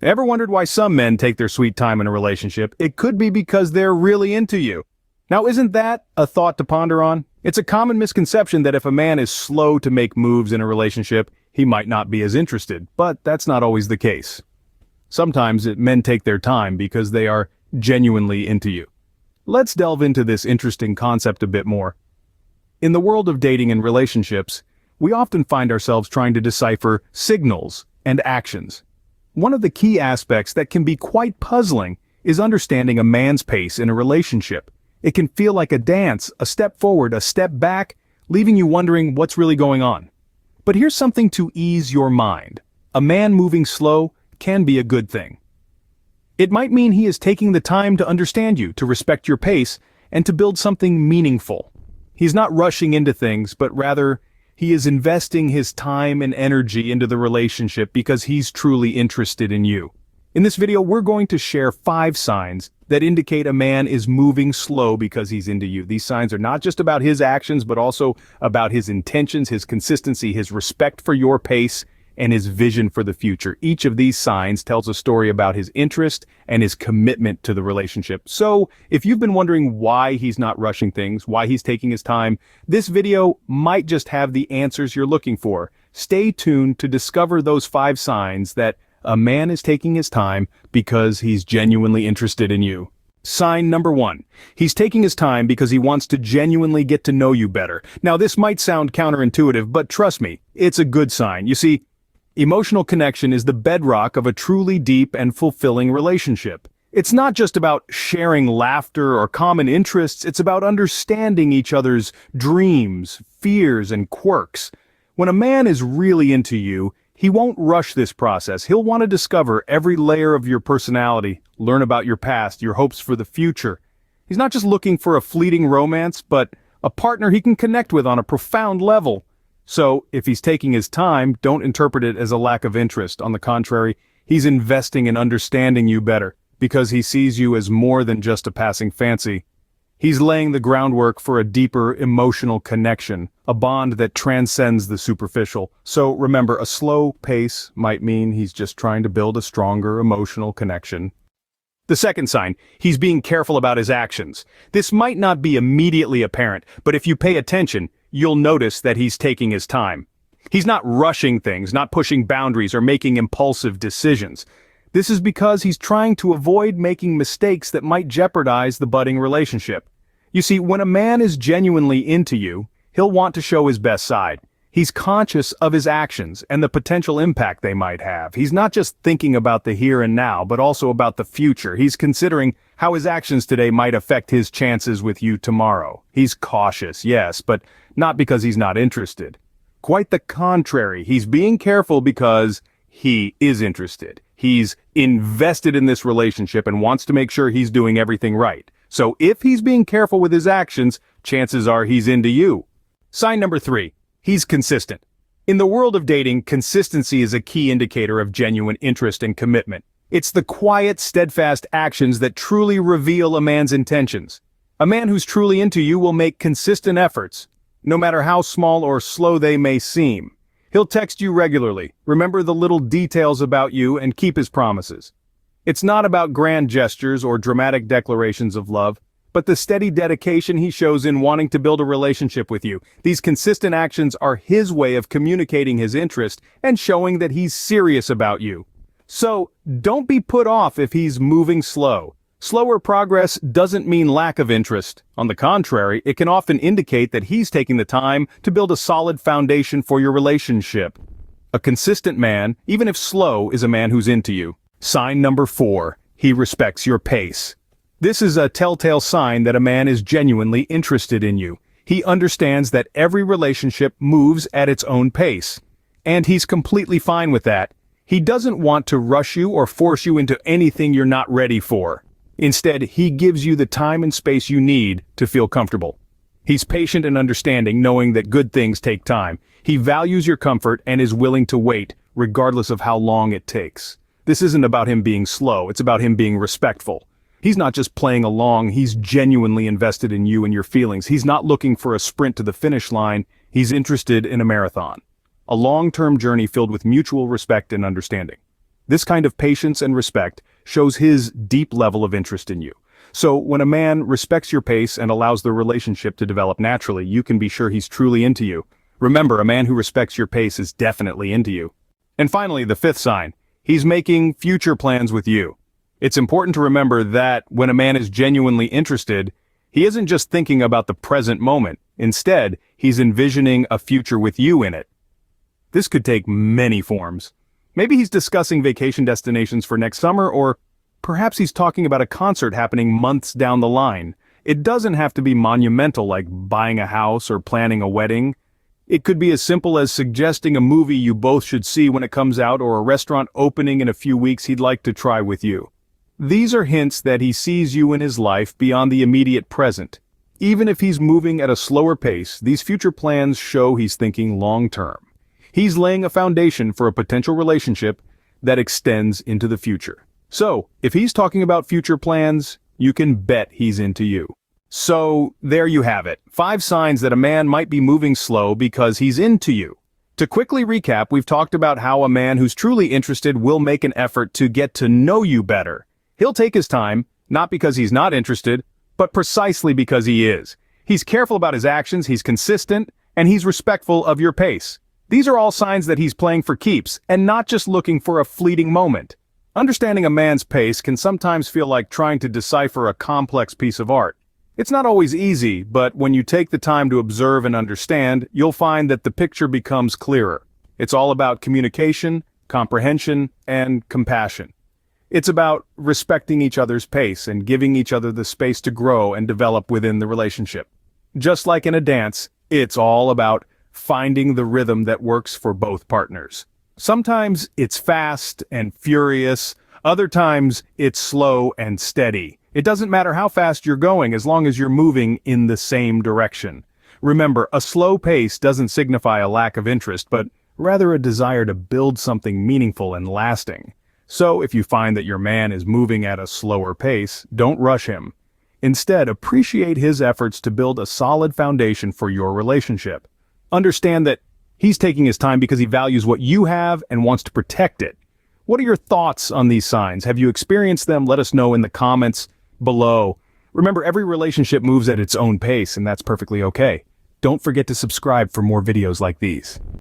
Ever wondered why some men take their sweet time in a relationship? It could be because they're really into you. Now, isn't that a thought to ponder on? It's a common misconception that if a man is slow to make moves in a relationship, he might not be as interested, but that's not always the case. Sometimes men take their time because they are genuinely into you. Let's delve into this interesting concept a bit more. In the world of dating and relationships, we often find ourselves trying to decipher signals and actions. One of the key aspects that can be quite puzzling is understanding a man's pace in a relationship. It can feel like a dance, a step forward, a step back, leaving you wondering what's really going on. But here's something to ease your mind. A man moving slow can be a good thing. It might mean he is taking the time to understand you, to respect your pace, and to build something meaningful. He's not rushing into things, but rather, he is investing his time and energy into the relationship because he's truly interested in you. In this video, we're going to share 5 signs that indicate a man is moving slow because he's into you. These signs are not just about his actions, but also about his intentions, his consistency, his respect for your pace, and his vision for the future. Each of these signs tells a story about his interest and his commitment to the relationship. So, if you've been wondering why he's not rushing things, why he's taking his time, this video might just have the answers you're looking for. Stay tuned to discover those 5 signs that a man is taking his time because he's genuinely interested in you. Sign number 1. He's taking his time because he wants to genuinely get to know you better. Now, this might sound counterintuitive, but trust me, it's a good sign. You see, emotional connection is the bedrock of a truly deep and fulfilling relationship. It's not just about sharing laughter or common interests, it's about understanding each other's dreams, fears, and quirks. When a man is really into you, he won't rush this process. He'll want to discover every layer of your personality, learn about your past, your hopes for the future. He's not just looking for a fleeting romance, but a partner he can connect with on a profound level. So, if he's taking his time, don't interpret it as a lack of interest. On the contrary, he's investing in understanding you better, because he sees you as more than just a passing fancy. He's laying the groundwork for a deeper emotional connection, a bond that transcends the superficial. So remember, a slow pace might mean he's just trying to build a stronger emotional connection. The second sign, he's being careful about his actions. This might not be immediately apparent, but if you pay attention, you'll notice that he's taking his time. He's not rushing things, not pushing boundaries or making impulsive decisions. This is because he's trying to avoid making mistakes that might jeopardize the budding relationship. You see, when a man is genuinely into you, he'll want to show his best side. He's conscious of his actions and the potential impact they might have. He's not just thinking about the here and now, but also about the future. He's considering how his actions today might affect his chances with you tomorrow. He's cautious, yes, but not because he's not interested. Quite the contrary, he's being careful because he is interested. He's invested in this relationship and wants to make sure he's doing everything right. So if he's being careful with his actions, chances are he's into you. Sign number 3. He's consistent. In the world of dating, consistency is a key indicator of genuine interest and commitment. It's the quiet, steadfast actions that truly reveal a man's intentions. A man who's truly into you will make consistent efforts, no matter how small or slow they may seem. He'll text you regularly, remember the little details about you, and keep his promises. It's not about grand gestures or dramatic declarations of love, but the steady dedication he shows in wanting to build a relationship with you. These consistent actions are his way of communicating his interest and showing that he's serious about you. So, don't be put off if he's moving slow. Slower progress doesn't mean lack of interest. On the contrary, it can often indicate that he's taking the time to build a solid foundation for your relationship. A consistent man, even if slow, is a man who's into you. Sign number 4. He respects your pace. This is a telltale sign that a man is genuinely interested in you. He understands that every relationship moves at its own pace. And he's completely fine with that. He doesn't want to rush you or force you into anything you're not ready for. Instead, he gives you the time and space you need to feel comfortable. He's patient and understanding, knowing that good things take time. He values your comfort and is willing to wait, regardless of how long it takes. This isn't about him being slow, it's about him being respectful. He's not just playing along, he's genuinely invested in you and your feelings. He's not looking for a sprint to the finish line, he's interested in a marathon. A long-term journey filled with mutual respect and understanding. This kind of patience and respect shows his deep level of interest in you. So when a man respects your pace and allows the relationship to develop naturally, you can be sure he's truly into you. Remember, a man who respects your pace is definitely into you. And finally, the fifth sign. He's making future plans with you. It's important to remember that when a man is genuinely interested, he isn't just thinking about the present moment. Instead, he's envisioning a future with you in it. This could take many forms. Maybe he's discussing vacation destinations for next summer, or perhaps he's talking about a concert happening months down the line. It doesn't have to be monumental like buying a house or planning a wedding. It could be as simple as suggesting a movie you both should see when it comes out, or a restaurant opening in a few weeks he'd like to try with you. These are hints that he sees you in his life beyond the immediate present. Even if he's moving at a slower pace, these future plans show he's thinking long-term. He's laying a foundation for a potential relationship that extends into the future. So, if he's talking about future plans, you can bet he's into you. So, there you have it. 5 signs that a man might be moving slow because he's into you. To quickly recap, we've talked about how a man who's truly interested will make an effort to get to know you better. He'll take his time, not because he's not interested, but precisely because he is. He's careful about his actions, he's consistent, and he's respectful of your pace. These are all signs that he's playing for keeps, and not just looking for a fleeting moment. Understanding a man's pace can sometimes feel like trying to decipher a complex piece of art. It's not always easy, but when you take the time to observe and understand, you'll find that the picture becomes clearer. It's all about communication, comprehension, and compassion. It's about respecting each other's pace and giving each other the space to grow and develop within the relationship. Just like in a dance, it's all about finding the rhythm that works for both partners. Sometimes it's fast and furious, other times it's slow and steady. It doesn't matter how fast you're going as long as you're moving in the same direction. Remember, a slow pace doesn't signify a lack of interest, but rather a desire to build something meaningful and lasting. So if you find that your man is moving at a slower pace, don't rush him. Instead, appreciate his efforts to build a solid foundation for your relationship. Understand that he's taking his time because he values what you have and wants to protect it. What are your thoughts on these signs? Have you experienced them? Let us know in the comments below. Remember, every relationship moves at its own pace, and that's perfectly okay. Don't forget to subscribe for more videos like these.